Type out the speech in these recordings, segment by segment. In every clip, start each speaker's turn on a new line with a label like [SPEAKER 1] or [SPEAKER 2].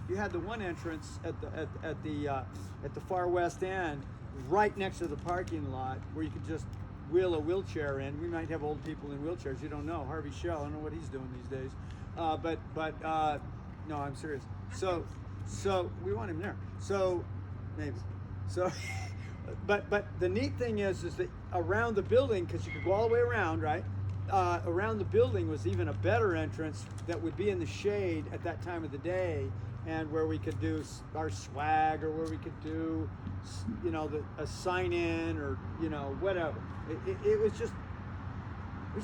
[SPEAKER 1] you had the one entrance at the far west end, right next to the parking lot, where you could just wheel a wheelchair in. We might have old people in wheelchairs. You don't know. Harvey Shell, I don't know what he's doing these days. But no, I'm serious. So we want him there. So maybe. So, but the neat thing is that around the building, because you could go all the way around, right? Around the building was even a better entrance that would be in the shade at that time of the day, and where we could do our swag, or where we could do, you know, a sign in, or, you know, whatever. It was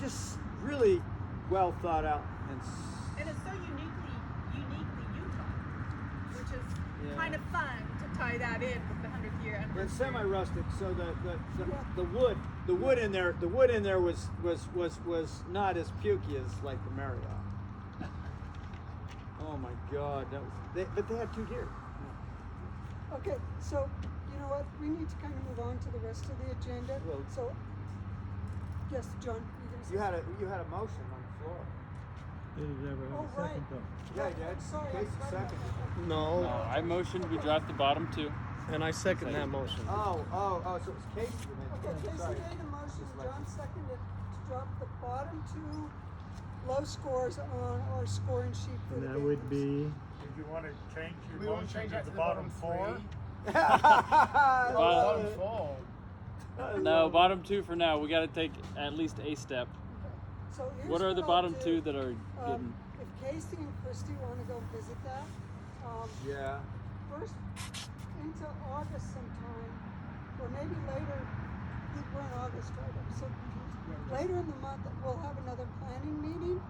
[SPEAKER 1] just really well thought out,
[SPEAKER 2] and it's so uniquely Utah, which is kind of fun to tie that in with the 100th year anniversary.
[SPEAKER 1] It's semi-rustic, so the wood in there was not as pukey as like the Marriott. Oh my God, but they had 2 deer.
[SPEAKER 3] Okay, so you know what? We need to kind of move on to the rest of the agenda.
[SPEAKER 1] Well,
[SPEAKER 3] so, yes, John,
[SPEAKER 1] you had a motion on the floor.
[SPEAKER 4] Did it ever have a second though?
[SPEAKER 1] Yeah, you did.
[SPEAKER 3] Sorry,
[SPEAKER 1] Casey
[SPEAKER 3] I'm
[SPEAKER 1] seconded.
[SPEAKER 5] No,
[SPEAKER 6] I motioned we draft the bottom 2.
[SPEAKER 5] and I second that motion.
[SPEAKER 1] Oh, so it was Casey who made the
[SPEAKER 3] Okay,
[SPEAKER 1] motion.
[SPEAKER 3] Casey
[SPEAKER 1] Sorry.
[SPEAKER 3] made a motion, John seconded to drop the bottom 2 low scores on our scoring sheet for
[SPEAKER 4] And
[SPEAKER 3] the
[SPEAKER 4] that would
[SPEAKER 3] games.
[SPEAKER 4] be
[SPEAKER 7] Did you want to change your
[SPEAKER 8] We want to
[SPEAKER 7] motion
[SPEAKER 8] change
[SPEAKER 7] to
[SPEAKER 8] that
[SPEAKER 7] the
[SPEAKER 8] to
[SPEAKER 7] bottom 4?
[SPEAKER 1] I love
[SPEAKER 7] Bottom
[SPEAKER 1] it.
[SPEAKER 7] 4.
[SPEAKER 1] I
[SPEAKER 6] No,
[SPEAKER 1] love
[SPEAKER 6] bottom 2 for now. We got to take at least a step.
[SPEAKER 3] So here's
[SPEAKER 6] What are the
[SPEAKER 3] I'll
[SPEAKER 6] bottom
[SPEAKER 3] do.
[SPEAKER 6] 2 that are getting?
[SPEAKER 3] If Casey and Christy want to go visit that,
[SPEAKER 1] it. Yeah.
[SPEAKER 3] first into August sometime, or maybe later. I think we're in August, right? I'm so confused. Later in the month, we'll have another planning meeting,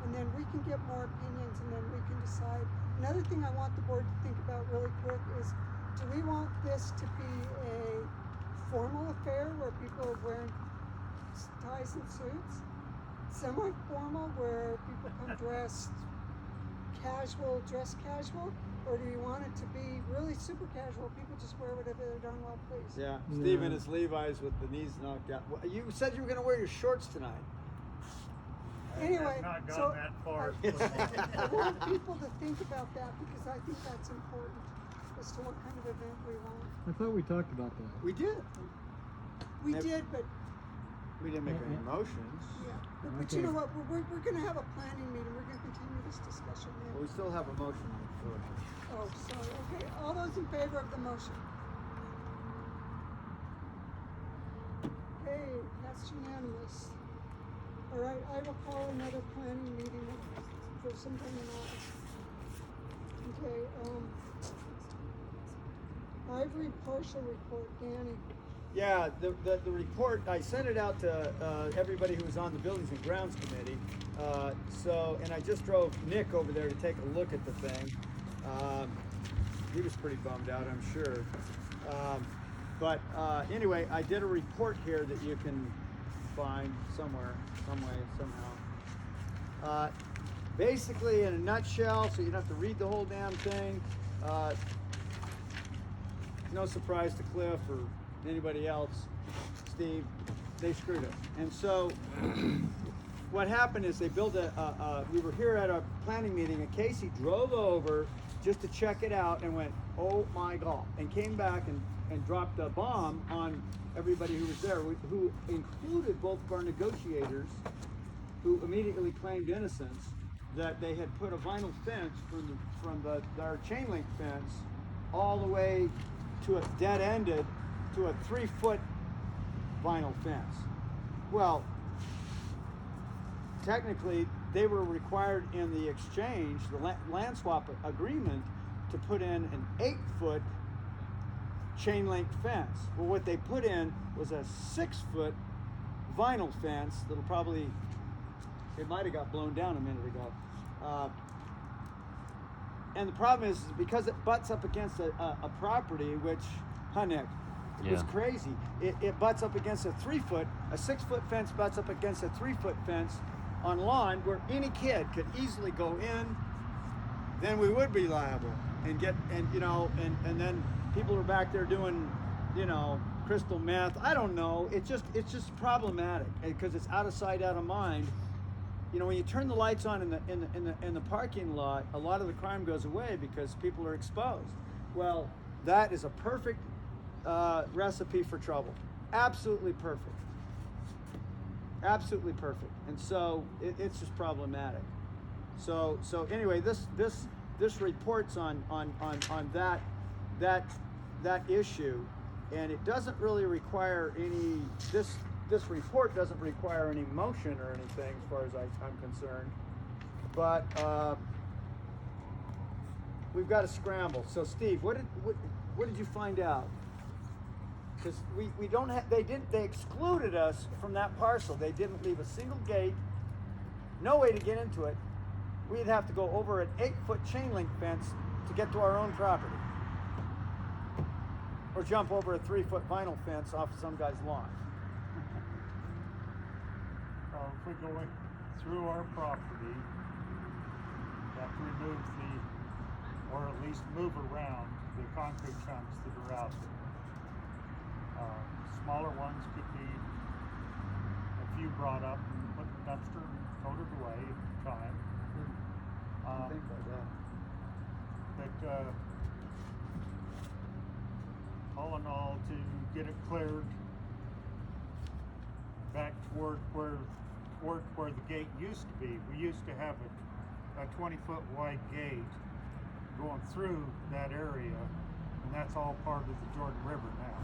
[SPEAKER 3] and then we can get more opinions, and then we can decide. Another thing I want the board to think about really quick is, do we want this to be a formal affair where people are wearing ties and suits? Semi-formal, where people come dressed dress casual, or do you want it to be really super casual? People just wear whatever they're darn well pleased.
[SPEAKER 1] Yeah.
[SPEAKER 4] No.
[SPEAKER 1] Steve in his Levi's with the knees knocked out. Well, you said you were going to wear your shorts tonight.
[SPEAKER 3] Anyway,
[SPEAKER 7] I've not
[SPEAKER 3] so
[SPEAKER 7] gone that far.
[SPEAKER 3] I want people to think about that, because I think that's important as to what kind of event we want.
[SPEAKER 4] I thought we talked about that.
[SPEAKER 1] We did.
[SPEAKER 3] We
[SPEAKER 1] Yep.
[SPEAKER 3] did, but
[SPEAKER 1] We didn't make any motions.
[SPEAKER 3] yeah. But
[SPEAKER 4] Okay.
[SPEAKER 3] you know what? We're going to have a planning meeting. We're going to continue this discussion
[SPEAKER 1] But
[SPEAKER 3] then.
[SPEAKER 1] we still have a motion on the floor.
[SPEAKER 3] Oh, sorry. Okay, all those in favor of the motion? Okay, that's unanimous. All right, I will call another planning meeting for sometime in August. Okay, Ivory partial report, Danny.
[SPEAKER 1] Yeah, the report, I sent it out to everybody who was on the Buildings and Grounds Committee. And I just drove Nick over there to take a look at the thing. He was pretty bummed out, I'm sure. But anyway, I did a report here that you can find somewhere, some way, somehow. Basically, in a nutshell, so you don't have to read the whole damn thing. No surprise to Cliff or anybody else, Steve, they screwed it. And so what happened is they built we were here at a planning meeting, and Casey drove over just to check it out and went, oh my God, and came back and dropped a bomb on everybody who was there, who included both of our negotiators, who immediately claimed innocence, that they had put a vinyl fence from our chain link fence all the way to a dead-ended to a 3-foot vinyl fence. Well, technically, they were required in the exchange, the land swap agreement, to put in an 8-foot chain link fence. Well, what they put in was a 6-foot vinyl fence that'll probably, it might have got blown down a minute ago. And the problem is because it butts up against a property, which, Nick, it was crazy. It butts up against a 6-foot fence butts up against a 3-foot fence on lawn where any kid could easily go in. Then we would be liable and then people are back there doing, crystal meth. I don't know. It's just problematic because it's out of sight, out of mind. you know, when you turn the lights on in the parking lot, a lot of the crime goes away because people are exposed. Well, that is a perfect recipe for trouble. Absolutely perfect. Absolutely perfect. And so it's just problematic. So anyway, this reports on that issue, and it doesn't really require any this report doesn't require any motion or anything as far as I'm concerned. But we've got to scramble. So Steve, what did you find out? Because we don't have, they excluded us from that parcel. They didn't leave a single gate, no way to get into it. We'd have to go over an 8-foot chain link fence to get to our own property. Or jump over a 3-foot vinyl fence off of some guy's lawn.
[SPEAKER 7] If we go through our property, we have to remove or at least move around the concrete chunks that are out there. Smaller ones could be a few brought up and put in the dumpster and toted away at the time.
[SPEAKER 1] Think like that.
[SPEAKER 7] But all in all, to get it cleared back toward where the gate used to be, we used to have a 20-foot wide gate going through that area, and that's all part of the Jordan River now.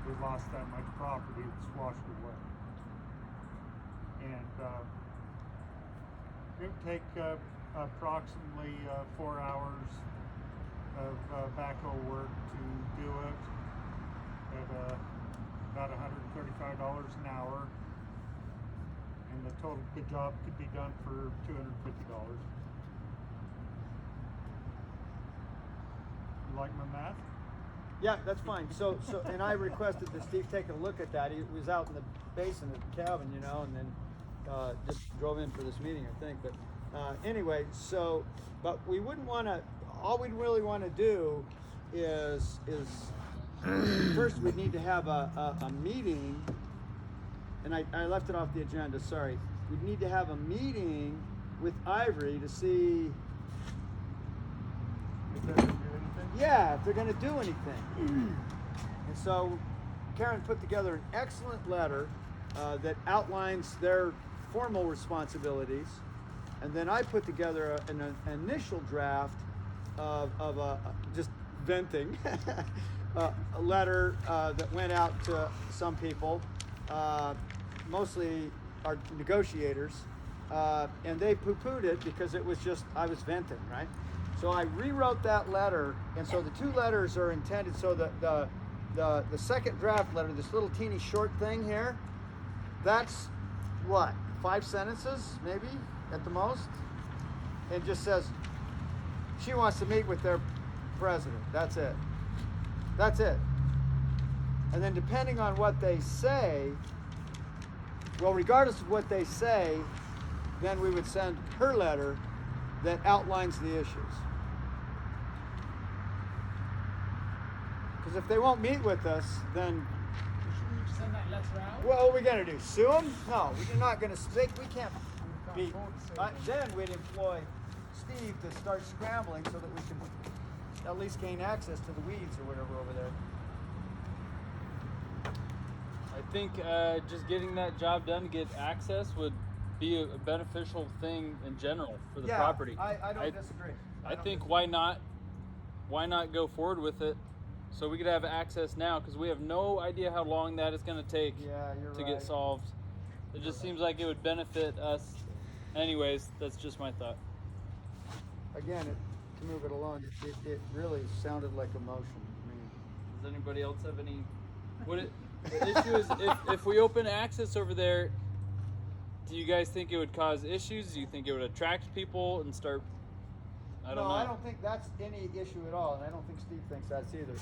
[SPEAKER 7] We've lost that much property, it's washed away. And it would take approximately 4 hours of backhoe work to do it at about $135 an hour, and the job could be done for $250. You like my math?
[SPEAKER 1] Yeah, that's fine. So, and I requested that Steve take a look at that. He was out in the basin at the cabin, you know, and then just drove in for this meeting, I think. But anyway, but we wouldn't want to. All we'd really want to do is first we'd need to have a meeting, and I left it off the agenda. Sorry. We'd need to have a meeting with Ivory to see.
[SPEAKER 7] If they're gonna do anything?
[SPEAKER 1] Yeah, if they're going to do anything. And so Karen put together an excellent letter that outlines their formal responsibilities. And then I put together an initial draft of just venting, a letter that went out to some people, mostly our negotiators, and they poo-pooed it because it was just, I was venting, right? So I rewrote that letter, and so the two letters are intended, so the second draft letter, this little teeny short thing here, that's what, 5 sentences maybe at the most, and just says she wants to meet with their president. That's it. That's it. And then depending on what they say, well, regardless of what they say, then we would send her letter that outlines the issues. Because if they won't meet with us, then
[SPEAKER 8] Should we send that letter out?
[SPEAKER 1] what are we gonna do? Sue them? No, we're not gonna. We can't be. Then we'd employ Steve to start scrambling so that we can at least gain access to the weeds or whatever over there.
[SPEAKER 6] I think just getting that job done to get access would be a beneficial thing in general for the property.
[SPEAKER 1] I don't disagree.
[SPEAKER 6] I
[SPEAKER 1] don't
[SPEAKER 6] think
[SPEAKER 1] disagree.
[SPEAKER 6] why not go forward with it so we could have access now, because we have no idea how long that is going to take
[SPEAKER 1] Yeah, you're
[SPEAKER 6] to
[SPEAKER 1] right.
[SPEAKER 6] get solved. It just seems like it would benefit us. Anyways, that's just my thought.
[SPEAKER 1] Again, to move it along, it really sounded like a motion to me.
[SPEAKER 6] Does anybody else have any? The issue is if we open access over there, do you guys think it would cause issues? Do you think it would attract people and start? I don't know.
[SPEAKER 1] I don't think that's any issue at all, and I don't think Steve thinks that's either.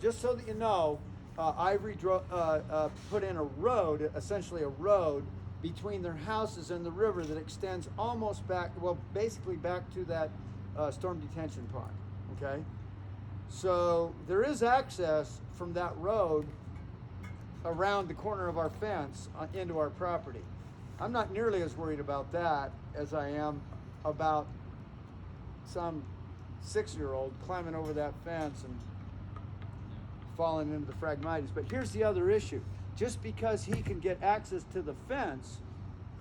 [SPEAKER 1] Just so that you know, Ivory put in a road, essentially a road, between their houses and the river that extends almost back, well, basically back to that storm detention pond, okay? So there is access from that road around the corner of our fence into our property. I'm not nearly as worried about that as I am about some 6-year-old climbing over that fence and falling into the Phragmites. But here's the other issue. Just because he can get access to the fence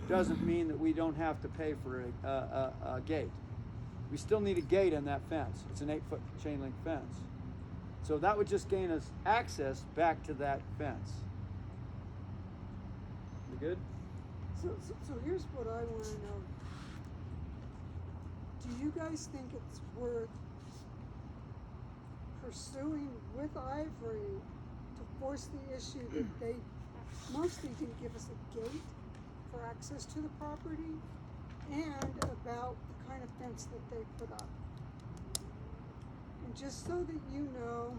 [SPEAKER 1] doesn't mean that we don't have to pay for a gate. We still need a gate in that fence. It's an 8-foot chain link fence. So that would just gain us access back to that fence. You good?
[SPEAKER 3] So here's what I want to know. Do you guys think it's worth pursuing with Ivory to force the issue that they mostly didn't give us a gate for access to the property and about the kind of fence that they put up? And just so that you know,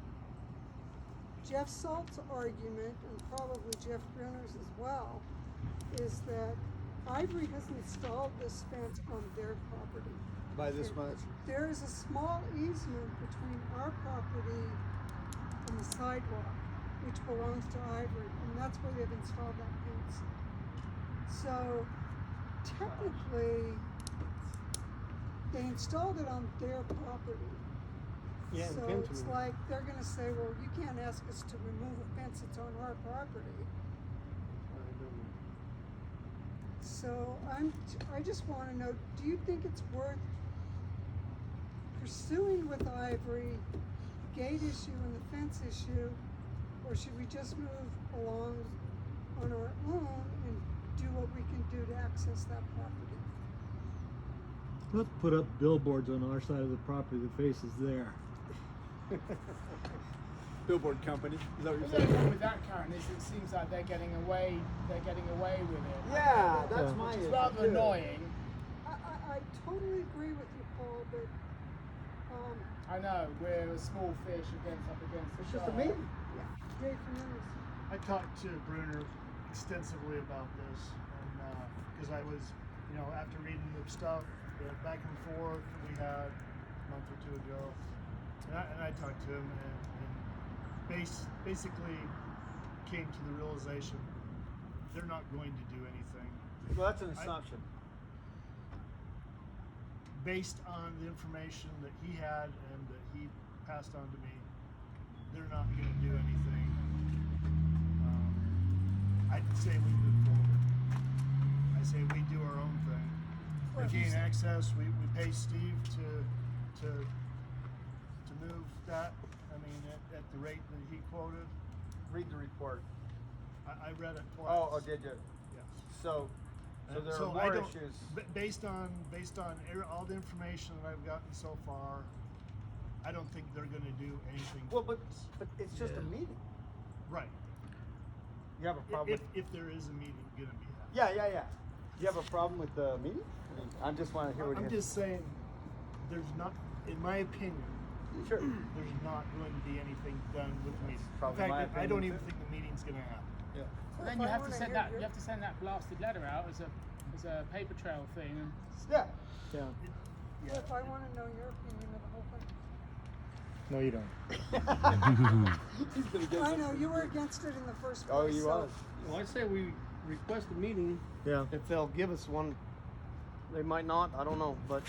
[SPEAKER 3] Jeff Salt's argument, and probably Jeff Brunner's as well, is that Ivory has installed this fence on their property.
[SPEAKER 1] By this much?
[SPEAKER 3] There is a small easement between our property and the sidewalk, which belongs to Ivory, and that's where they've installed that fence. So technically, they installed it on their property.
[SPEAKER 5] Yeah,
[SPEAKER 3] So
[SPEAKER 5] and
[SPEAKER 3] it's
[SPEAKER 5] to-
[SPEAKER 3] like they're gonna say, well, you can't ask us to remove a fence that's on our property. So I just wanna know, do you think it's worth pursuing with Ivory gate issue and the fence issue, or should we just move along on our own and do what we can do to access that property?
[SPEAKER 4] Let's put up billboards on our side of the property that faces there.
[SPEAKER 1] Billboard company. Is that what
[SPEAKER 8] The
[SPEAKER 1] you're
[SPEAKER 8] only
[SPEAKER 1] saying?
[SPEAKER 8] problem with that, Karen, is it seems like they're getting away with it.
[SPEAKER 1] Yeah, that's
[SPEAKER 4] Yeah.
[SPEAKER 1] my
[SPEAKER 8] Which
[SPEAKER 1] issue.
[SPEAKER 8] is rather
[SPEAKER 1] too.
[SPEAKER 8] annoying.
[SPEAKER 3] I totally agree with you, Paul, but
[SPEAKER 8] I know, we're a small fish up against the
[SPEAKER 1] It's just a
[SPEAKER 8] shark.
[SPEAKER 1] meeting.
[SPEAKER 3] Dave Fernandez.
[SPEAKER 9] I talked to Bruner extensively about this, and because I was, after reading the stuff, the back and forth that we had a month or two ago, and I talked to him, and basically came to the realization they're not going to do anything.
[SPEAKER 1] Well, that's an assumption.
[SPEAKER 9] Based on the information that he had and that he passed on to me, they're not going to do anything. I'd say we move forward. I say we do our own thing. We gain access. We pay Steve to move that. I mean, at the rate that he quoted.
[SPEAKER 1] Read the report.
[SPEAKER 9] I read it twice.
[SPEAKER 1] Oh, did you?
[SPEAKER 9] Yes.
[SPEAKER 1] So
[SPEAKER 9] And
[SPEAKER 1] there
[SPEAKER 9] so
[SPEAKER 1] are
[SPEAKER 9] I
[SPEAKER 1] more
[SPEAKER 9] don't-
[SPEAKER 1] issues.
[SPEAKER 9] Based on all the information that I've gotten so far, I don't think they're going to do anything.
[SPEAKER 1] Well, but it's just a meeting.
[SPEAKER 9] Right.
[SPEAKER 1] You have a problem
[SPEAKER 9] If
[SPEAKER 1] with?
[SPEAKER 9] there is a meeting going to be had.
[SPEAKER 1] Yeah. You have a problem with the meeting? I just want to hear what
[SPEAKER 9] I'm
[SPEAKER 1] you
[SPEAKER 9] just saying, there's not, in my opinion,
[SPEAKER 1] Sure.
[SPEAKER 9] there's not going to be anything done with the meeting.
[SPEAKER 1] probably
[SPEAKER 9] In
[SPEAKER 1] my
[SPEAKER 9] fact, I don't
[SPEAKER 1] opinion,
[SPEAKER 9] even think the meeting's going to happen.
[SPEAKER 1] Yeah.
[SPEAKER 8] But then
[SPEAKER 3] If
[SPEAKER 8] you
[SPEAKER 3] I
[SPEAKER 8] have to
[SPEAKER 3] wanna
[SPEAKER 8] send
[SPEAKER 3] hear
[SPEAKER 8] that.
[SPEAKER 3] your-
[SPEAKER 8] You have to send that blasted letter out as a paper trail thing. And
[SPEAKER 1] Yeah.
[SPEAKER 4] Yeah.
[SPEAKER 3] Well, if I wanna know your opinion of the whole thing.
[SPEAKER 4] No, you don't.
[SPEAKER 1] He's gonna get
[SPEAKER 3] I know, you were against it in the first place.
[SPEAKER 1] Oh, you
[SPEAKER 3] so-
[SPEAKER 1] was.
[SPEAKER 5] Well, I say we request a meeting.
[SPEAKER 4] Yeah.
[SPEAKER 5] If they'll give us one, they might not. I don't know, but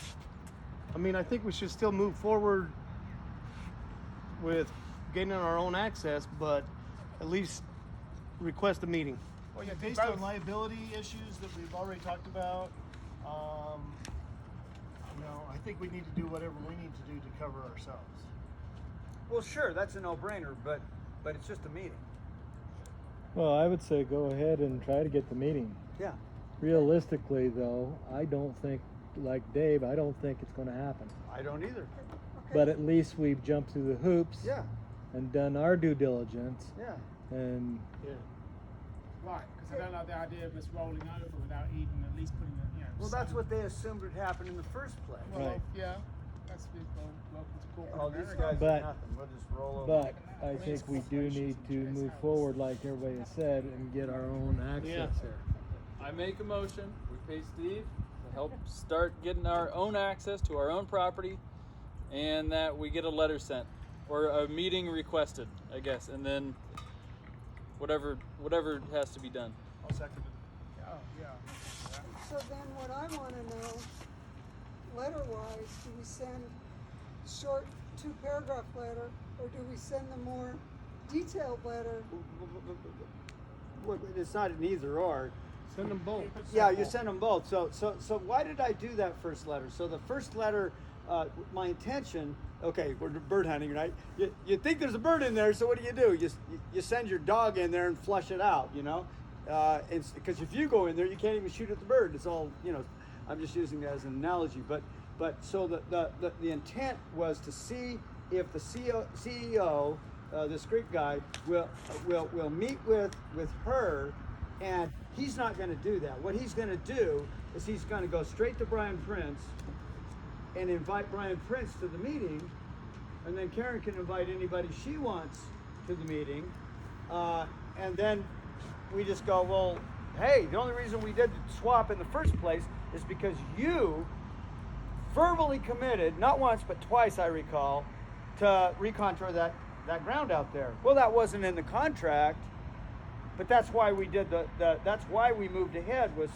[SPEAKER 5] I mean, I think we should still move forward with getting our own access, but at least request a meeting.
[SPEAKER 9] Well, yeah, based on liability issues that we've already talked about, I think we need to do whatever we need to do to cover ourselves.
[SPEAKER 1] Well, sure, that's a no-brainer, but it's just a meeting.
[SPEAKER 4] Well, I would say go ahead and try to get the meeting.
[SPEAKER 1] Yeah.
[SPEAKER 4] Realistically, though, I don't think, like Dave, I don't think it's going to happen.
[SPEAKER 1] I don't either.
[SPEAKER 3] Okay.
[SPEAKER 4] But at least we've jumped through the hoops
[SPEAKER 1] Yeah.
[SPEAKER 4] and done our due diligence.
[SPEAKER 1] Yeah.
[SPEAKER 4] And
[SPEAKER 8] right, because I don't like the idea of us rolling over without even at least putting
[SPEAKER 1] Well, that's what they assumed would happen in the first place.
[SPEAKER 8] Well,
[SPEAKER 4] Right.
[SPEAKER 8] yeah, that's welcome to corporate
[SPEAKER 1] All these
[SPEAKER 8] America.
[SPEAKER 1] guys
[SPEAKER 4] But-
[SPEAKER 1] are nothing. We'll just roll over.
[SPEAKER 4] but I think we do need to move forward, like everybody has said, and get our own access here.
[SPEAKER 6] I make a motion. We pay Steve to help start getting our own access to our own property, and that we get a letter sent or a meeting requested, I guess, and then whatever has to be done.
[SPEAKER 9] I'll second it.
[SPEAKER 8] Oh, yeah.
[SPEAKER 3] So then what I wanna know, letter-wise, do we send short 2-paragraph letter, or do we send the more detailed letter?
[SPEAKER 1] Well, it's not an either or.
[SPEAKER 5] Send them both.
[SPEAKER 1] Yeah, you send them both. So why did I do that first letter? So the first letter, my intention. Okay, we're bird hunting, right? You think there's a bird in there, so what do? You send your dog in there and flush it out, you know? Because if you go in there, you can't even shoot at the bird. It's all, you know. I'm just using that as an analogy, but so the intent was to see if the CEO, this Greek guy, will meet with her. And he's not going to do that. What he's going to do is he's going to go straight to Brian Prince and invite Brian Prince to the meeting, and then Karen can invite anybody she wants to the meeting, and then we just go, well, hey, the only reason we did the swap in the first place is because you verbally committed, not once but twice I recall, to recontour that ground out there. Well, that wasn't in the contract. But that's why we did that's why we moved ahead was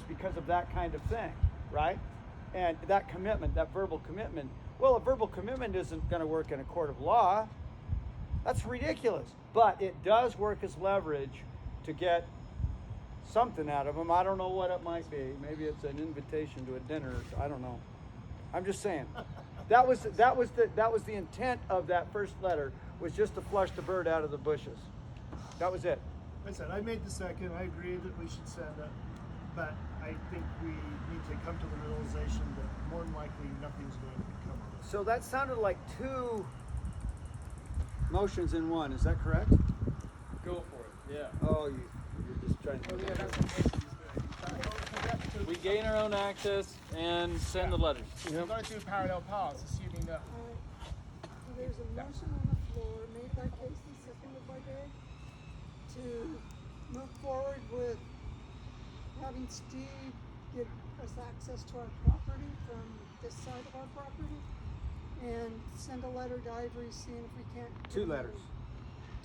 [SPEAKER 1] because of that kind of thing, right? And that commitment, that verbal commitment. Well, a verbal commitment isn't going to work in a court of law. That's ridiculous. But it does work as leverage to get something out of them. I don't know what it might be. Maybe it's an invitation to a dinner. I don't know. I'm just saying. That was the intent of that first letter, was just to flush the bird out of the bushes. That was it.
[SPEAKER 9] Like I said, I made the second. I agree that we should send it, but I think we need to come to the realization that more than likely nothing's going to come of it.
[SPEAKER 1] So that sounded like two motions in one. Is that correct?
[SPEAKER 6] Go for it. Yeah.
[SPEAKER 1] Oh, you're just trying to.
[SPEAKER 8] Oh, yeah, that's what
[SPEAKER 6] We gain our own access and send the letters.
[SPEAKER 8] We're going to do parallel paths, assuming that.
[SPEAKER 3] There's a motion on the floor made by Casey, seconded by Dave, to move forward with having Steve get us access to our property from this side of our property, and send a letter to Ivory seeing if we can't.
[SPEAKER 1] Two letters.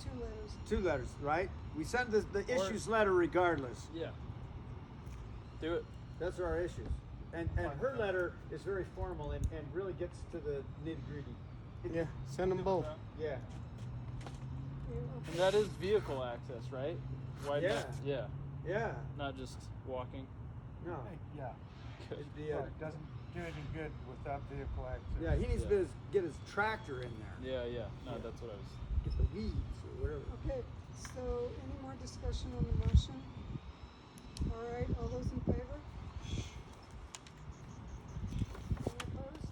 [SPEAKER 3] Two letters.
[SPEAKER 1] Two letters, right? We send the issues letter regardless.
[SPEAKER 6] Yeah. Do it.
[SPEAKER 1] That's our issues. And her letter is very formal and really gets to the nitty gritty.
[SPEAKER 5] Yeah, send them both.
[SPEAKER 1] Yeah.
[SPEAKER 6] And that is vehicle access, right? Why
[SPEAKER 1] Yeah.
[SPEAKER 6] not? Yeah.
[SPEAKER 1] Yeah.
[SPEAKER 6] Not just walking.
[SPEAKER 1] No.
[SPEAKER 7] Yeah.
[SPEAKER 6] Good.
[SPEAKER 1] It'd be
[SPEAKER 7] Well, it doesn't do any good without vehicle access.
[SPEAKER 1] yeah, he needs
[SPEAKER 6] Yeah.
[SPEAKER 1] to get his tractor in there.
[SPEAKER 6] Yeah. No, that's what I was.
[SPEAKER 1] Get the weeds or whatever.
[SPEAKER 3] Okay, so any more discussion on the motion? All right, all those in favor? Any opposed?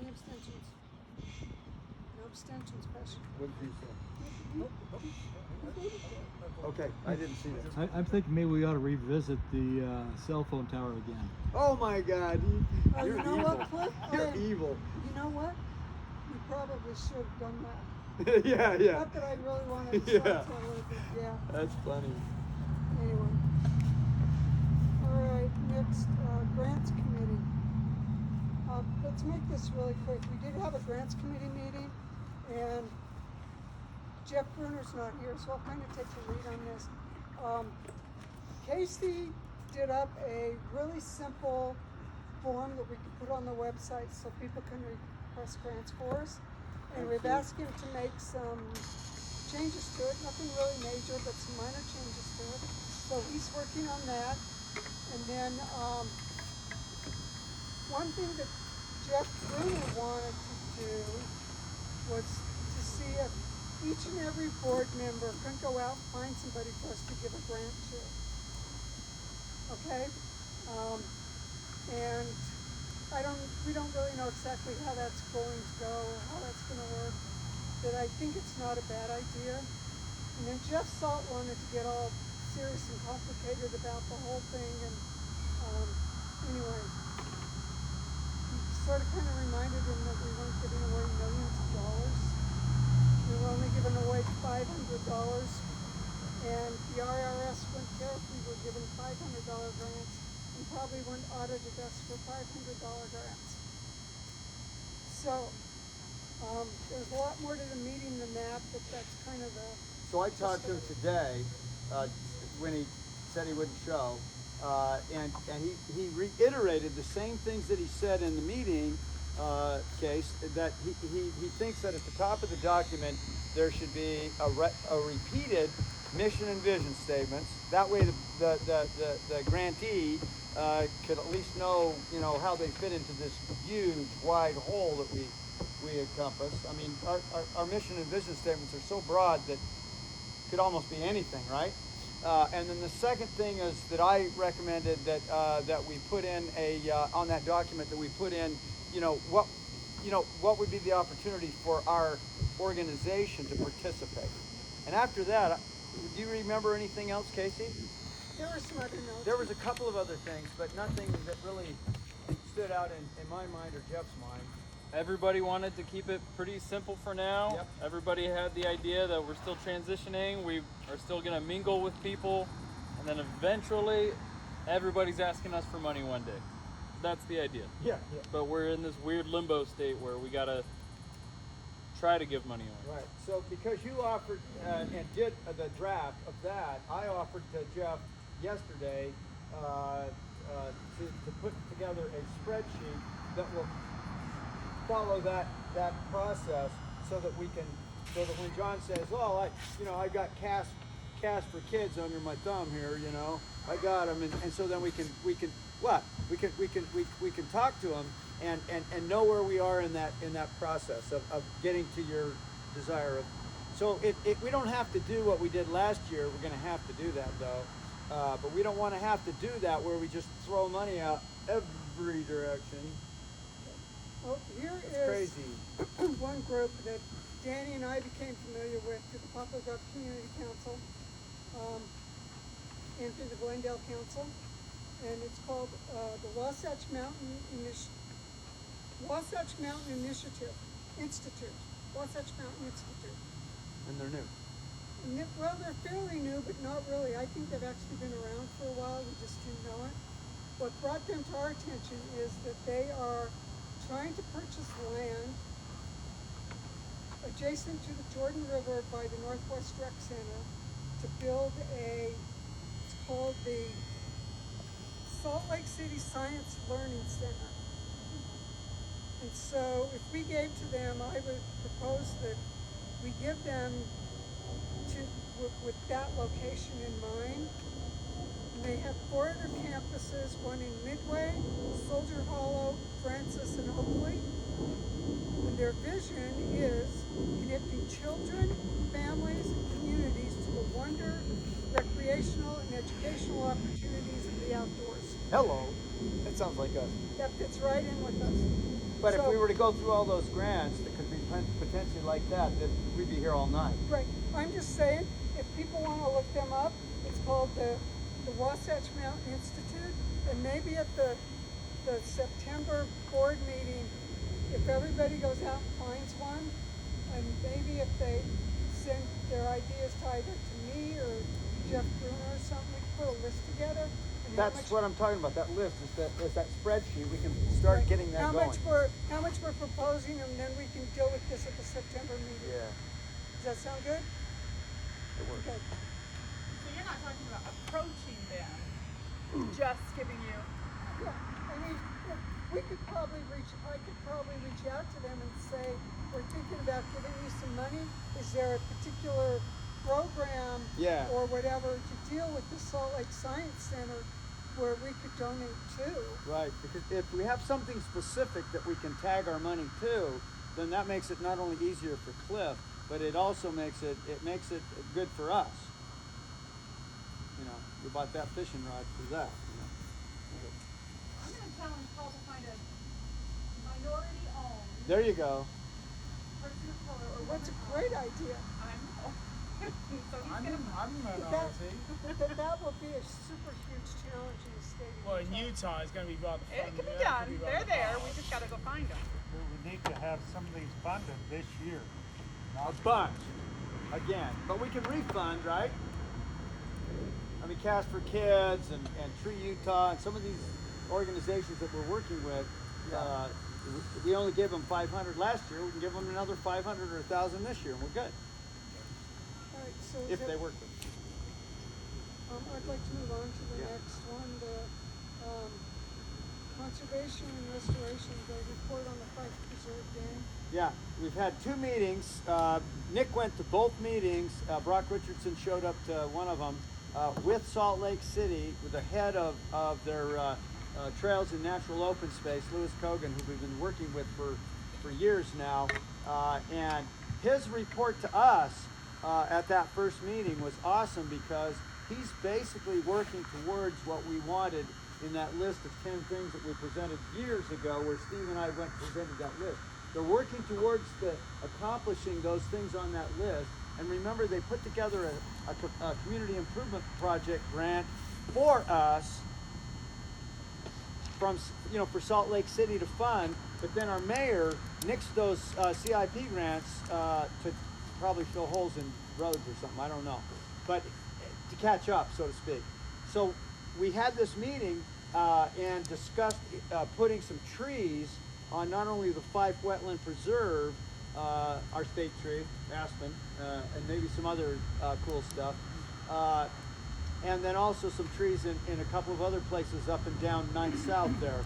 [SPEAKER 3] Any abstentions? No abstentions, Passion.
[SPEAKER 1] What did you say? Okay, I didn't see that.
[SPEAKER 4] I'm thinking maybe we ought to revisit the cell phone tower again.
[SPEAKER 1] Oh my God,
[SPEAKER 3] Oh,
[SPEAKER 1] you're
[SPEAKER 3] you know
[SPEAKER 1] evil.
[SPEAKER 3] what, Cliff?
[SPEAKER 1] You're evil.
[SPEAKER 3] You know what? We probably should have done that.
[SPEAKER 1] yeah.
[SPEAKER 3] Not that I really wanted to
[SPEAKER 1] Yeah.
[SPEAKER 3] tell it, but yeah.
[SPEAKER 1] That's funny.
[SPEAKER 3] Anyway. All right, next, grants committee. Let's make this really quick. We did have a grants committee meeting, and Jeff Bruner's not here, so I'll kind of take the lead on this. Casey did up a really simple form that we could put on the website so people can request grants for us. And we've asked him to make some changes to it, nothing really major, but some minor changes to it. So he's working on that. And then, one thing that Jeff Bruner wanted to do was to see if each and every board member can go out and find somebody for us to give a grant to. Okay? And we don't really know exactly how that's going to go, how that's gonna work, but I think it's not a bad idea. And then Jeff Salt wanted to get all serious and complicated about the whole thing, and anyway, he sort of kind of reminded him that we weren't giving away millions of dollars. We were only giving away $500, and the IRS wouldn't care if we were given $500 grants, and probably wouldn't audited us for $500 grants. So, there's a lot more to the meeting than that, but that's kind of the.
[SPEAKER 1] So I talked to him today when he said he wouldn't show, And he reiterated the same things that he said in the meeting, Case, that he thinks that at the top of the document there should be a repeated mission and vision statements. That way the grantee could at least know, how they fit into this huge wide hole that we encompass. I mean, our mission and vision statements are so broad that could almost be anything, right? And then the second thing is that I recommended that we put in on that document that we put in, what would be the opportunity for our organization to participate. And after that, do you remember anything else, Casey?
[SPEAKER 3] There were some other notes.
[SPEAKER 1] There was a couple of other things, but nothing that really stood out in my mind or Jeff's mind.
[SPEAKER 6] Everybody wanted to keep it pretty simple for now.
[SPEAKER 1] Yep.
[SPEAKER 6] Everybody had the idea that we're still transitioning. We are still going to mingle with people. And then eventually, everybody's asking us for money one day. That's the idea.
[SPEAKER 1] Yeah.
[SPEAKER 6] But we're in this weird limbo state where we got to try to give money away.
[SPEAKER 1] Right. So because you offered and did the draft of that, I offered to Jeff yesterday to put together a spreadsheet that will follow that process so that when John says, "Oh, I got cash for kids under my thumb here, I got them," and so then we can talk to them and know where we are in that process of getting to your desire. So we don't have to do what we did last year. We're going to have to do that though, but we don't want to have to do that where we just throw money out every direction.
[SPEAKER 3] Well, here
[SPEAKER 1] It's
[SPEAKER 3] is
[SPEAKER 1] crazy.
[SPEAKER 3] one group that Danny and I became familiar with through the Poplar Grove Community Council and through the Glendale Council, and it's called the Wasatch Mountain Initiative Institute. Wasatch Mountain Institute.
[SPEAKER 1] And they're new.
[SPEAKER 3] Well, they're fairly new, but not really. I think they've actually been around for a while. We just didn't know it. What brought them to our attention is that they are trying to purchase land adjacent to the Jordan River by the Northwest Rec Center to build it's called the Salt Lake City Science Learning Center. And so if we gave to them, I would propose that we give them with that location in mind. And they have 4 other campuses, one in Midway, Soldier Hollow, Francis, and Oakley. And their vision is connecting children, families, and communities to the wonder, recreational, and educational opportunities of the outdoors.
[SPEAKER 1] Hello. That sounds like us.
[SPEAKER 3] That fits right in with us.
[SPEAKER 1] But if
[SPEAKER 3] So-
[SPEAKER 1] we were to go through all those grants that could be potentially like that, then we'd be here all night.
[SPEAKER 3] Right. I'm just saying, if people want to look them up, it's called the Wasatch Mountain Institute. And maybe at the September board meeting, if everybody goes out and finds one, and maybe if they send their ideas to either to me or Jeff Bruner or something, we can put a list together. And how
[SPEAKER 1] That's
[SPEAKER 3] much-
[SPEAKER 1] what I'm talking about. That list is that spreadsheet. We can start
[SPEAKER 3] right,
[SPEAKER 1] getting that
[SPEAKER 3] how
[SPEAKER 1] going.
[SPEAKER 3] how much we're proposing, and then we can deal with this at the September meeting.
[SPEAKER 1] Yeah.
[SPEAKER 3] Does that sound good?
[SPEAKER 1] It works.
[SPEAKER 3] Okay.
[SPEAKER 2] So you're not talking about approaching them, just giving you.
[SPEAKER 3] Yeah, I mean, I could probably reach out to them and say, we're thinking about giving you some money. Is there a particular program
[SPEAKER 1] Yeah.
[SPEAKER 3] or whatever to deal with the Salt Lake Science Center where we could donate to?
[SPEAKER 1] Right. Because if we have something specific that we can tag our money to, then that makes it not only easier for Cliff, but it also makes it good for us. We bought that fishing rod for that.
[SPEAKER 2] I'm going to challenge Paul to find a minority-owned
[SPEAKER 1] There you go.
[SPEAKER 2] person of color or
[SPEAKER 3] That's a
[SPEAKER 2] woman-owned.
[SPEAKER 3] great idea.
[SPEAKER 2] I know. So he's
[SPEAKER 8] I'm
[SPEAKER 2] going
[SPEAKER 8] in
[SPEAKER 2] to.
[SPEAKER 8] minority.
[SPEAKER 3] That will be a super huge challenge in the state of
[SPEAKER 8] Well, in
[SPEAKER 3] Utah.
[SPEAKER 8] Utah, it's going to be rather fun.
[SPEAKER 2] It can be
[SPEAKER 8] Yeah,
[SPEAKER 2] done.
[SPEAKER 8] could be
[SPEAKER 2] They're
[SPEAKER 8] rather
[SPEAKER 2] there.
[SPEAKER 8] hard.
[SPEAKER 2] We just got to go find them.
[SPEAKER 7] We need to have some of these funded this year.
[SPEAKER 1] A bunch. Again. But we can refund, right? I mean, Cast for Kids and Tree Utah and some of these organizations that we're working with, we only gave them 500 last year. We can give them another 500 or 1,000 this year, and we're good
[SPEAKER 3] All right, so is
[SPEAKER 1] if
[SPEAKER 3] it-
[SPEAKER 1] they work with us.
[SPEAKER 3] I'd like to move on to the
[SPEAKER 1] Yeah.
[SPEAKER 3] next one, the, conservation and restoration, the report on the Pike Preserve Dam.
[SPEAKER 1] Yeah, we've had 2 meetings. Nick went to both meetings. Brock Richardson showed up to one of them with Salt Lake City, with the head of their Trails and Natural Open Space, Louis Kogan, who we've been working with for years now. And his report to us at that first meeting was awesome because he's basically working towards what we wanted in that list of 10 things that we presented years ago, where Steve and I went and presented that list. They're working towards accomplishing those things on that list. And remember, they put together a community improvement project grant for us for Salt Lake City to fund. But then our mayor nixed those CIP grants to probably fill holes in roads or something. I don't know, but to catch up, so to speak. So we had this meeting and discussed putting some trees on not only the Fife Wetland Preserve, our state tree, aspen, and maybe some other cool stuff, and then also some trees in a couple of other places up and down 9th South there.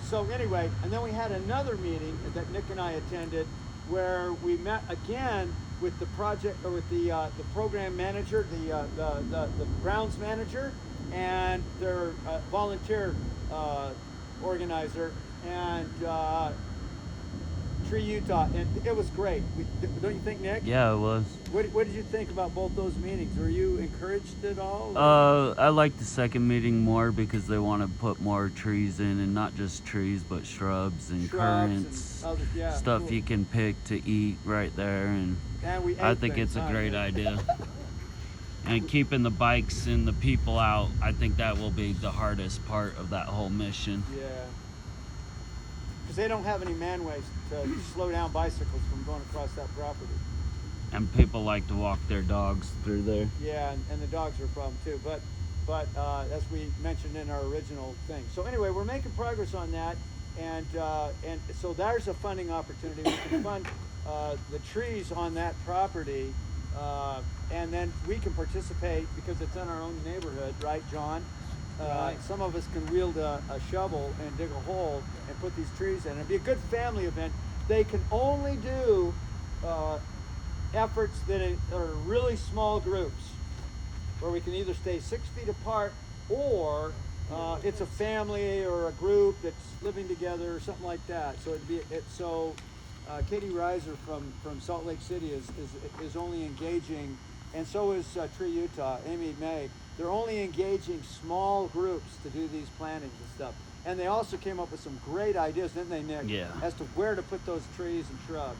[SPEAKER 1] So anyway, and then we had another meeting that Nick and I attended where we met again with the project, or with the program manager, the grounds manager, and their volunteer organizer, and Tree Utah, and it was great. Don't you think, Nick?
[SPEAKER 10] Yeah, it was.
[SPEAKER 1] What did you think about both those meetings? Were you encouraged at all?
[SPEAKER 10] I like the second meeting more because they want to put more trees in, and not just trees, but shrubs and currants,
[SPEAKER 1] and other, yeah,
[SPEAKER 10] stuff
[SPEAKER 1] cool.
[SPEAKER 10] you can pick to eat right there, and
[SPEAKER 1] we
[SPEAKER 10] I
[SPEAKER 1] ate
[SPEAKER 10] think
[SPEAKER 1] things,
[SPEAKER 10] it's a
[SPEAKER 1] huh?
[SPEAKER 10] great idea. And keeping the bikes and the people out, I think that will be the hardest part of that whole mission.
[SPEAKER 1] Yeah. Because they don't have any manways to slow down bicycles from going across that property.
[SPEAKER 10] And people like to walk their dogs through there.
[SPEAKER 1] Yeah, and the dogs are a problem too. But as we mentioned in our original thing. So anyway, we're making progress on that, and so there's a funding opportunity. We can fund the trees on that property, and then we can participate because it's in our own neighborhood, right, John? Some of us can wield a shovel and dig a hole and put these trees in. It'd be a good family event. They can only do efforts that are really small groups, where we can either stay 6 feet apart, or it's a family or a group that's living together or something like that. So Katie Reiser from Salt Lake City is only engaging, and so is Tree Utah, Amy May. They're only engaging small groups to do these plantings and stuff. And they also came up with some great ideas, didn't they, Nick?
[SPEAKER 10] Yeah.
[SPEAKER 1] As to where to put those trees and shrubs.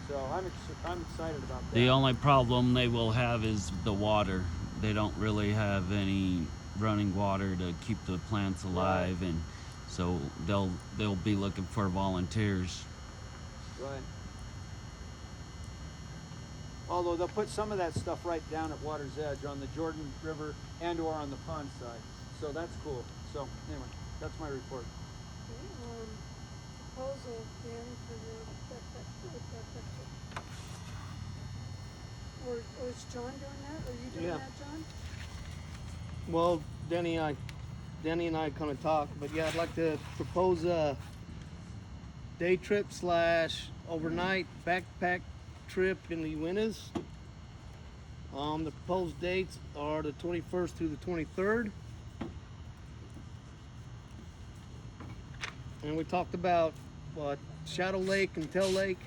[SPEAKER 1] So I'm excited about that.
[SPEAKER 10] The only problem they will have is the water. They don't really have any running water to keep the plants alive, and so they'll be looking for volunteers.
[SPEAKER 1] Right. Although they'll put some of that stuff right down at water's edge on the Jordan River and or on the pond side. So that's cool. So anyway, that's my report.
[SPEAKER 3] Okay, proposal, Dan, for your, or is John doing that? Are you doing
[SPEAKER 5] Yeah.
[SPEAKER 3] that, John?
[SPEAKER 5] Well, Danny and I kind of talked, but yeah, I'd like to propose a day trip / overnight backpack trip in the Uintas. The proposed dates are the 21st through the 23rd. And we talked about Shadow Lake and Tail Lake.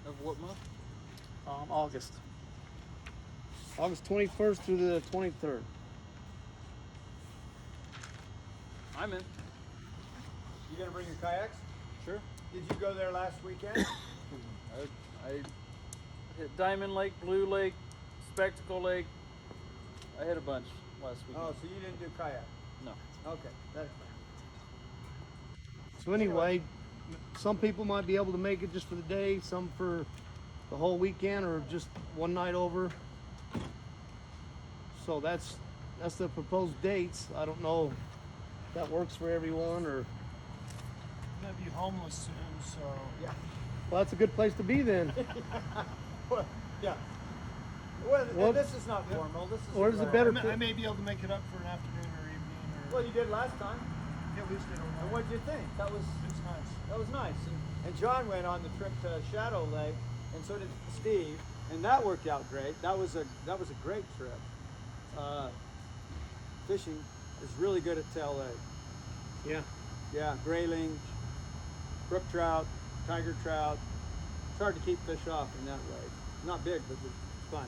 [SPEAKER 6] Of what month?
[SPEAKER 5] August 21st through the 23rd.
[SPEAKER 6] I'm in.
[SPEAKER 1] You gonna bring your kayaks?
[SPEAKER 6] Sure.
[SPEAKER 1] Did you go there last weekend?
[SPEAKER 6] I hit Diamond Lake, Blue Lake, Spectacle Lake. I hit a bunch last weekend.
[SPEAKER 1] Oh, so you didn't do kayak?
[SPEAKER 6] No.
[SPEAKER 1] Okay, that's fine.
[SPEAKER 5] So anyway, some people might be able to make it just for the day, some for the whole weekend, or just one night over. So that's the proposed dates. I don't know if that works for everyone, or
[SPEAKER 9] I'm gonna be homeless soon, so
[SPEAKER 1] Yeah.
[SPEAKER 5] well, that's a good place to be then.
[SPEAKER 1] Well, yeah. Well,
[SPEAKER 4] Well,
[SPEAKER 1] this is not formal. This is.
[SPEAKER 4] or is it
[SPEAKER 9] I
[SPEAKER 4] better
[SPEAKER 9] may, I may be able to make it up for an afternoon or evening or.
[SPEAKER 1] Well, you did last time.
[SPEAKER 9] Yeah, we just did it
[SPEAKER 1] And
[SPEAKER 9] online.
[SPEAKER 1] what did you think? That was nice. And John went on the trip to Shadow Lake, and so did Steve, and that worked out great. That was a great trip. Fishing is really good at Tail Lake.
[SPEAKER 5] Yeah.
[SPEAKER 1] Yeah, grayling, brook trout, tiger trout. It's hard to keep fish off in that lake. Not big, but it's fun.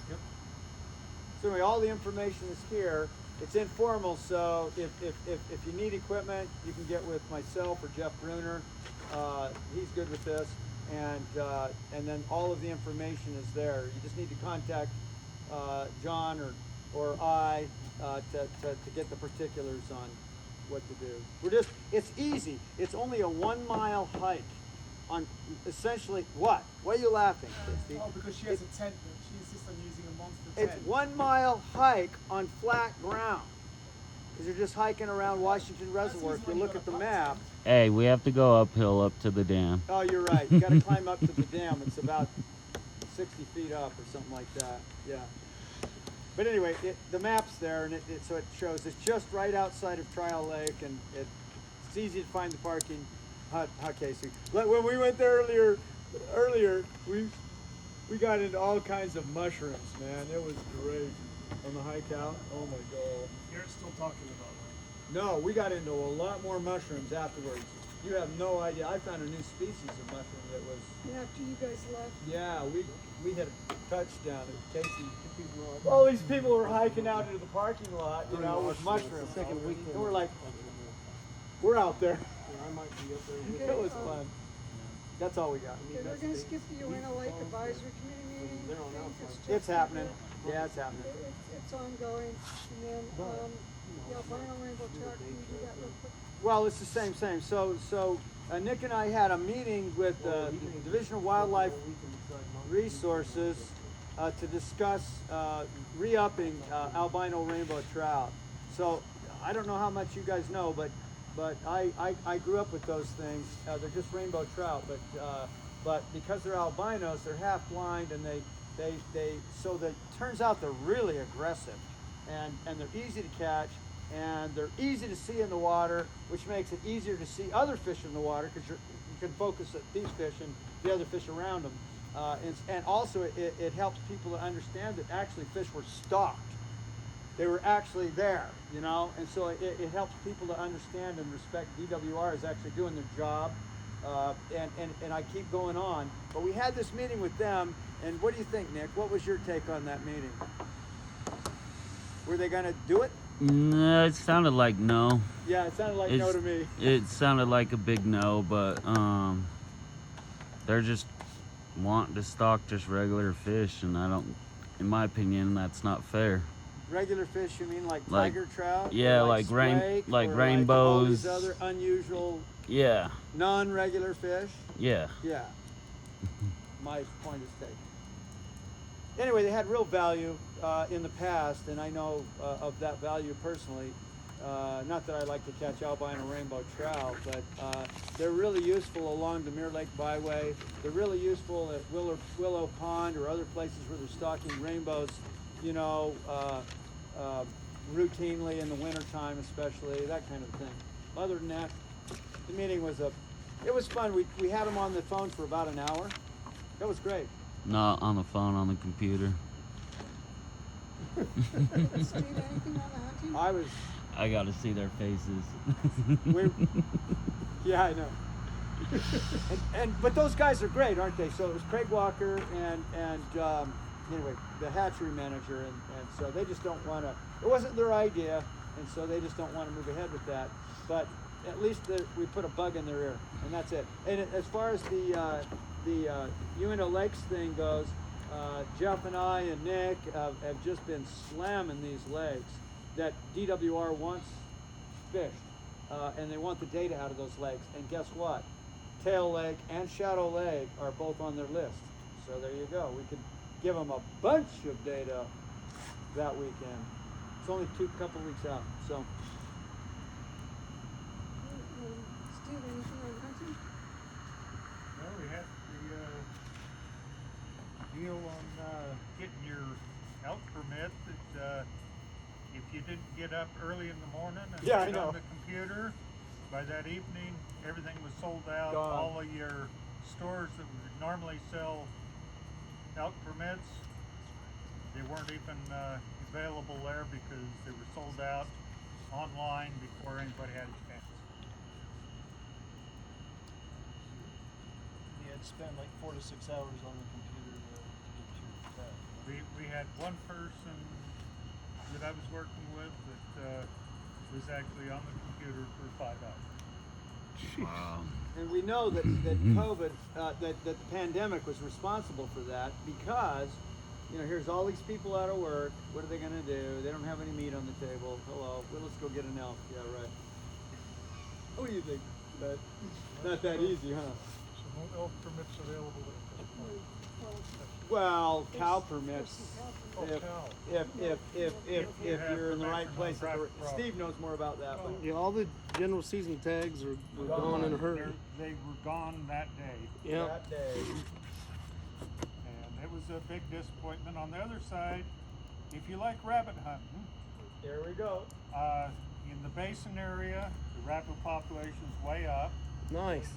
[SPEAKER 5] Yep.
[SPEAKER 1] So anyway, all the information is here. It's informal, so if you need equipment, you can get with myself or Jeff Bruner. He's good with this, and then all of the information is there. You just need to contact John or I to get the particulars on what to do. It's easy. It's only a 1 mile hike on essentially what? Why are you laughing, Christy?
[SPEAKER 8] Oh, because she has a tent, but she insists on using a monster tent.
[SPEAKER 1] It's 1 mile hike on flat ground. Because you're just hiking around Washington Reservoir. If you look at the map,
[SPEAKER 10] Hey, we have to go uphill up to the dam.
[SPEAKER 1] oh, you're right. You got to climb up to the dam. It's about 60 feet up or something like that. Yeah. But anyway, the map's there, and so it shows it's just right outside of Trial Lake, and it's easy to find the parking. How Casey? When we went there earlier, we got into all kinds of mushrooms, man. It was great on the hike out. Oh my god.
[SPEAKER 9] You're still talking about it.
[SPEAKER 1] No, we got into a lot more mushrooms afterwards. You have no idea. I found a new species of mushroom that was.
[SPEAKER 3] And after you guys left,
[SPEAKER 1] Yeah, we hit a touchdown. And Casey, all these people were hiking out into the parking lot, you know, with mushrooms.
[SPEAKER 5] Second weekend.
[SPEAKER 1] And we're like, we're out there.
[SPEAKER 5] I might be up there.
[SPEAKER 1] It was fun. That's all we got.
[SPEAKER 3] okay, we're gonna skip the Uinta Lake Advisory Committee meeting.
[SPEAKER 5] They're on now.
[SPEAKER 3] just
[SPEAKER 1] It's happening. Yeah, it's happening.
[SPEAKER 3] It's ongoing, and then, yeah, Albino Rainbow Trout, can you do that real quick?
[SPEAKER 1] Well, it's the same. So Nick and I had a meeting with the Division of Wildlife Resources to discuss re-upping albino rainbow trout. So I don't know how much you guys know, but I grew up with those things. They're just rainbow trout, but because they're albinos, they're half blind, and so that turns out they're really aggressive, and they're easy to catch, and they're easy to see in the water, which makes it easier to see other fish in the water because you can focus at these fish and the other fish around them. And also it helps people to understand that actually fish were stalked. They were actually there, you know, and so it helps people to understand and respect DWR is actually doing their job. And I keep going on. But we had this meeting with them, and what do you think, Nick? What was your take on that meeting? Were they going to do it?
[SPEAKER 10] No, it sounded like no.
[SPEAKER 1] Yeah, it sounded like no to me.
[SPEAKER 10] It sounded like a big no, but they're just wanting to stock just regular fish, and I don't, in my opinion, that's not fair.
[SPEAKER 1] Regular fish, you mean like
[SPEAKER 10] Like-
[SPEAKER 1] tiger trout?
[SPEAKER 10] yeah,
[SPEAKER 1] Or
[SPEAKER 10] like
[SPEAKER 1] snake,
[SPEAKER 10] like
[SPEAKER 1] or all these
[SPEAKER 10] rainbows.
[SPEAKER 1] other unusual,
[SPEAKER 10] Yeah,
[SPEAKER 1] non-regular fish?
[SPEAKER 10] yeah.
[SPEAKER 1] Yeah. My point is taken. Anyway, they had real value in the past, and I know of that value personally. Not that I like to catch albino rainbow trout, but they're really useful along the Mirror Lake Byway. They're really useful at Willow Pond or other places where they're stocking rainbows, you know, routinely in the wintertime especially, that kind of thing. Other than that, the meeting was it was fun. We had them on the phone for about an hour. That was great.
[SPEAKER 10] Not on the phone, on the computer.
[SPEAKER 3] Steve, anything on the hunting?
[SPEAKER 10] I gotta see their faces.
[SPEAKER 1] Yeah, I know. But those guys are great, aren't they? So it was Craig Walker and anyway, the hatchery manager, and so they just don't want to. It wasn't their idea, and so they just don't want to move ahead with that. But at least we put a bug in their ear, and that's it. And as far as the Uinta Lakes thing goes, Jeff and I and Nick have just been slamming these lakes that DWR wants fished, and they want the data out of those lakes. And guess what? Tail Lake and Shadow Lake are both on their list. So there you go. We could give them a bunch of data that weekend. It's only couple weeks out. So
[SPEAKER 3] Steve, anything on hunting?
[SPEAKER 7] Well, we had the deal on getting admit that if you didn't get up early in the morning and
[SPEAKER 1] Yeah, I
[SPEAKER 7] get
[SPEAKER 1] know.
[SPEAKER 7] on the computer, by that evening everything was sold out.
[SPEAKER 1] Gone.
[SPEAKER 7] All of your stores that would normally sell elk permits, they weren't even available there because they were sold out online before anybody had a chance.
[SPEAKER 9] You had to spend like 4 to 6 hours on the computer to get your tag.
[SPEAKER 7] We had one person that I was working with that was actually on the computer for 5 hours.
[SPEAKER 10] Wow.
[SPEAKER 1] And we know that COVID, that the pandemic was responsible for that because, you know, here's all these people out of work. What are they going to do? They don't have any meat on the table. Hello, well, let's go get an elk. Yeah, right. What do you think? Not that easy, huh?
[SPEAKER 9] So no elk permits available at this point.
[SPEAKER 1] Well, cow permits.
[SPEAKER 9] Oh,
[SPEAKER 1] If,
[SPEAKER 9] cow.
[SPEAKER 1] if
[SPEAKER 7] you have
[SPEAKER 1] you're in the right
[SPEAKER 7] permission on
[SPEAKER 1] place. at the
[SPEAKER 7] private
[SPEAKER 1] right-
[SPEAKER 7] property.
[SPEAKER 1] Steve knows more about that. But
[SPEAKER 5] Yeah, all the general season tags were gone in a hurry.
[SPEAKER 7] They were gone that day.
[SPEAKER 5] Yeah.
[SPEAKER 1] that day.
[SPEAKER 7] And it was a big disappointment. On the other side, if you like rabbit hunting,
[SPEAKER 1] Here we go.
[SPEAKER 7] in the basin area, the rabbit population's way up.
[SPEAKER 5] Nice.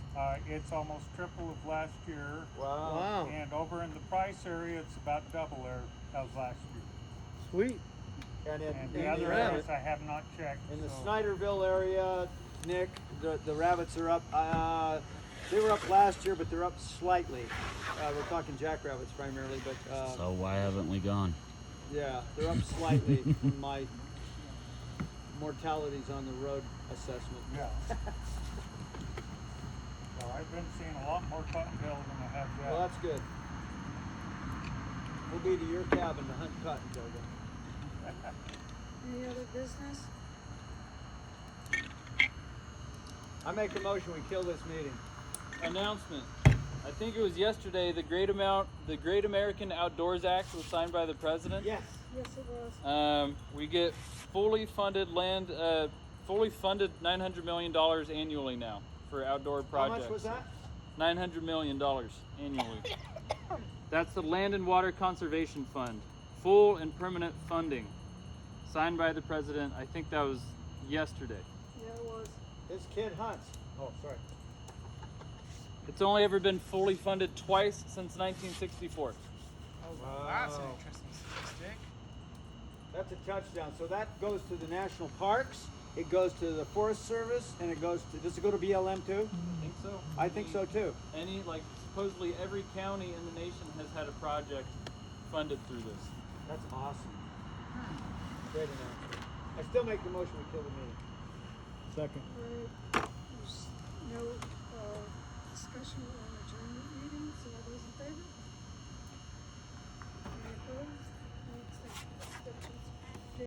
[SPEAKER 7] It's almost triple of last year.
[SPEAKER 1] Wow.
[SPEAKER 5] Wow.
[SPEAKER 7] And over in the Price area, it's about double there as last year.
[SPEAKER 5] Sweet.
[SPEAKER 1] And
[SPEAKER 7] And the other
[SPEAKER 5] rabbit.
[SPEAKER 7] areas I have not checked.
[SPEAKER 1] in the
[SPEAKER 7] so-
[SPEAKER 1] Snyderville area, Nick, the rabbits are up. They were up last year, but they're up slightly. We're talking jackrabbits primarily, but
[SPEAKER 10] So why haven't we gone?
[SPEAKER 1] yeah, they're up slightly in my mortalities on the road assessment.
[SPEAKER 7] Yeah. Well, I've been seeing a lot more cottontail than I have
[SPEAKER 1] Well,
[SPEAKER 7] jack.
[SPEAKER 1] that's good. We'll be to your cabin to hunt cottontail then.
[SPEAKER 3] Any other business?
[SPEAKER 1] I make a motion, we kill this meeting.
[SPEAKER 6] Announcement. I think it was yesterday. The Great American Outdoors Act was signed by the president.
[SPEAKER 1] Yes.
[SPEAKER 3] Yes, it was.
[SPEAKER 6] We get fully funded $900 million annually now for outdoor
[SPEAKER 1] How
[SPEAKER 6] projects.
[SPEAKER 1] much was that?
[SPEAKER 6] $900 million annually. That's the Land and Water Conservation Fund. Full and permanent funding. Signed by the president. I think that was yesterday.
[SPEAKER 3] Yeah, it was.
[SPEAKER 1] This kid hunts. Oh, sorry.
[SPEAKER 6] It's only ever been fully funded twice since 1964.
[SPEAKER 8] Oh, that's an interesting statistic.
[SPEAKER 1] That's a touchdown. So that goes to the national parks, it goes to the Forest Service, and it goes to, does it go to BLM too?
[SPEAKER 6] I think so.
[SPEAKER 1] I think so too.
[SPEAKER 6] Any, like, supposedly every county in the nation has had a project funded through this.
[SPEAKER 1] That's awesome. Great announcement. I still make the motion, we kill the meeting.
[SPEAKER 4] Second.
[SPEAKER 3] All right. There's no discussion or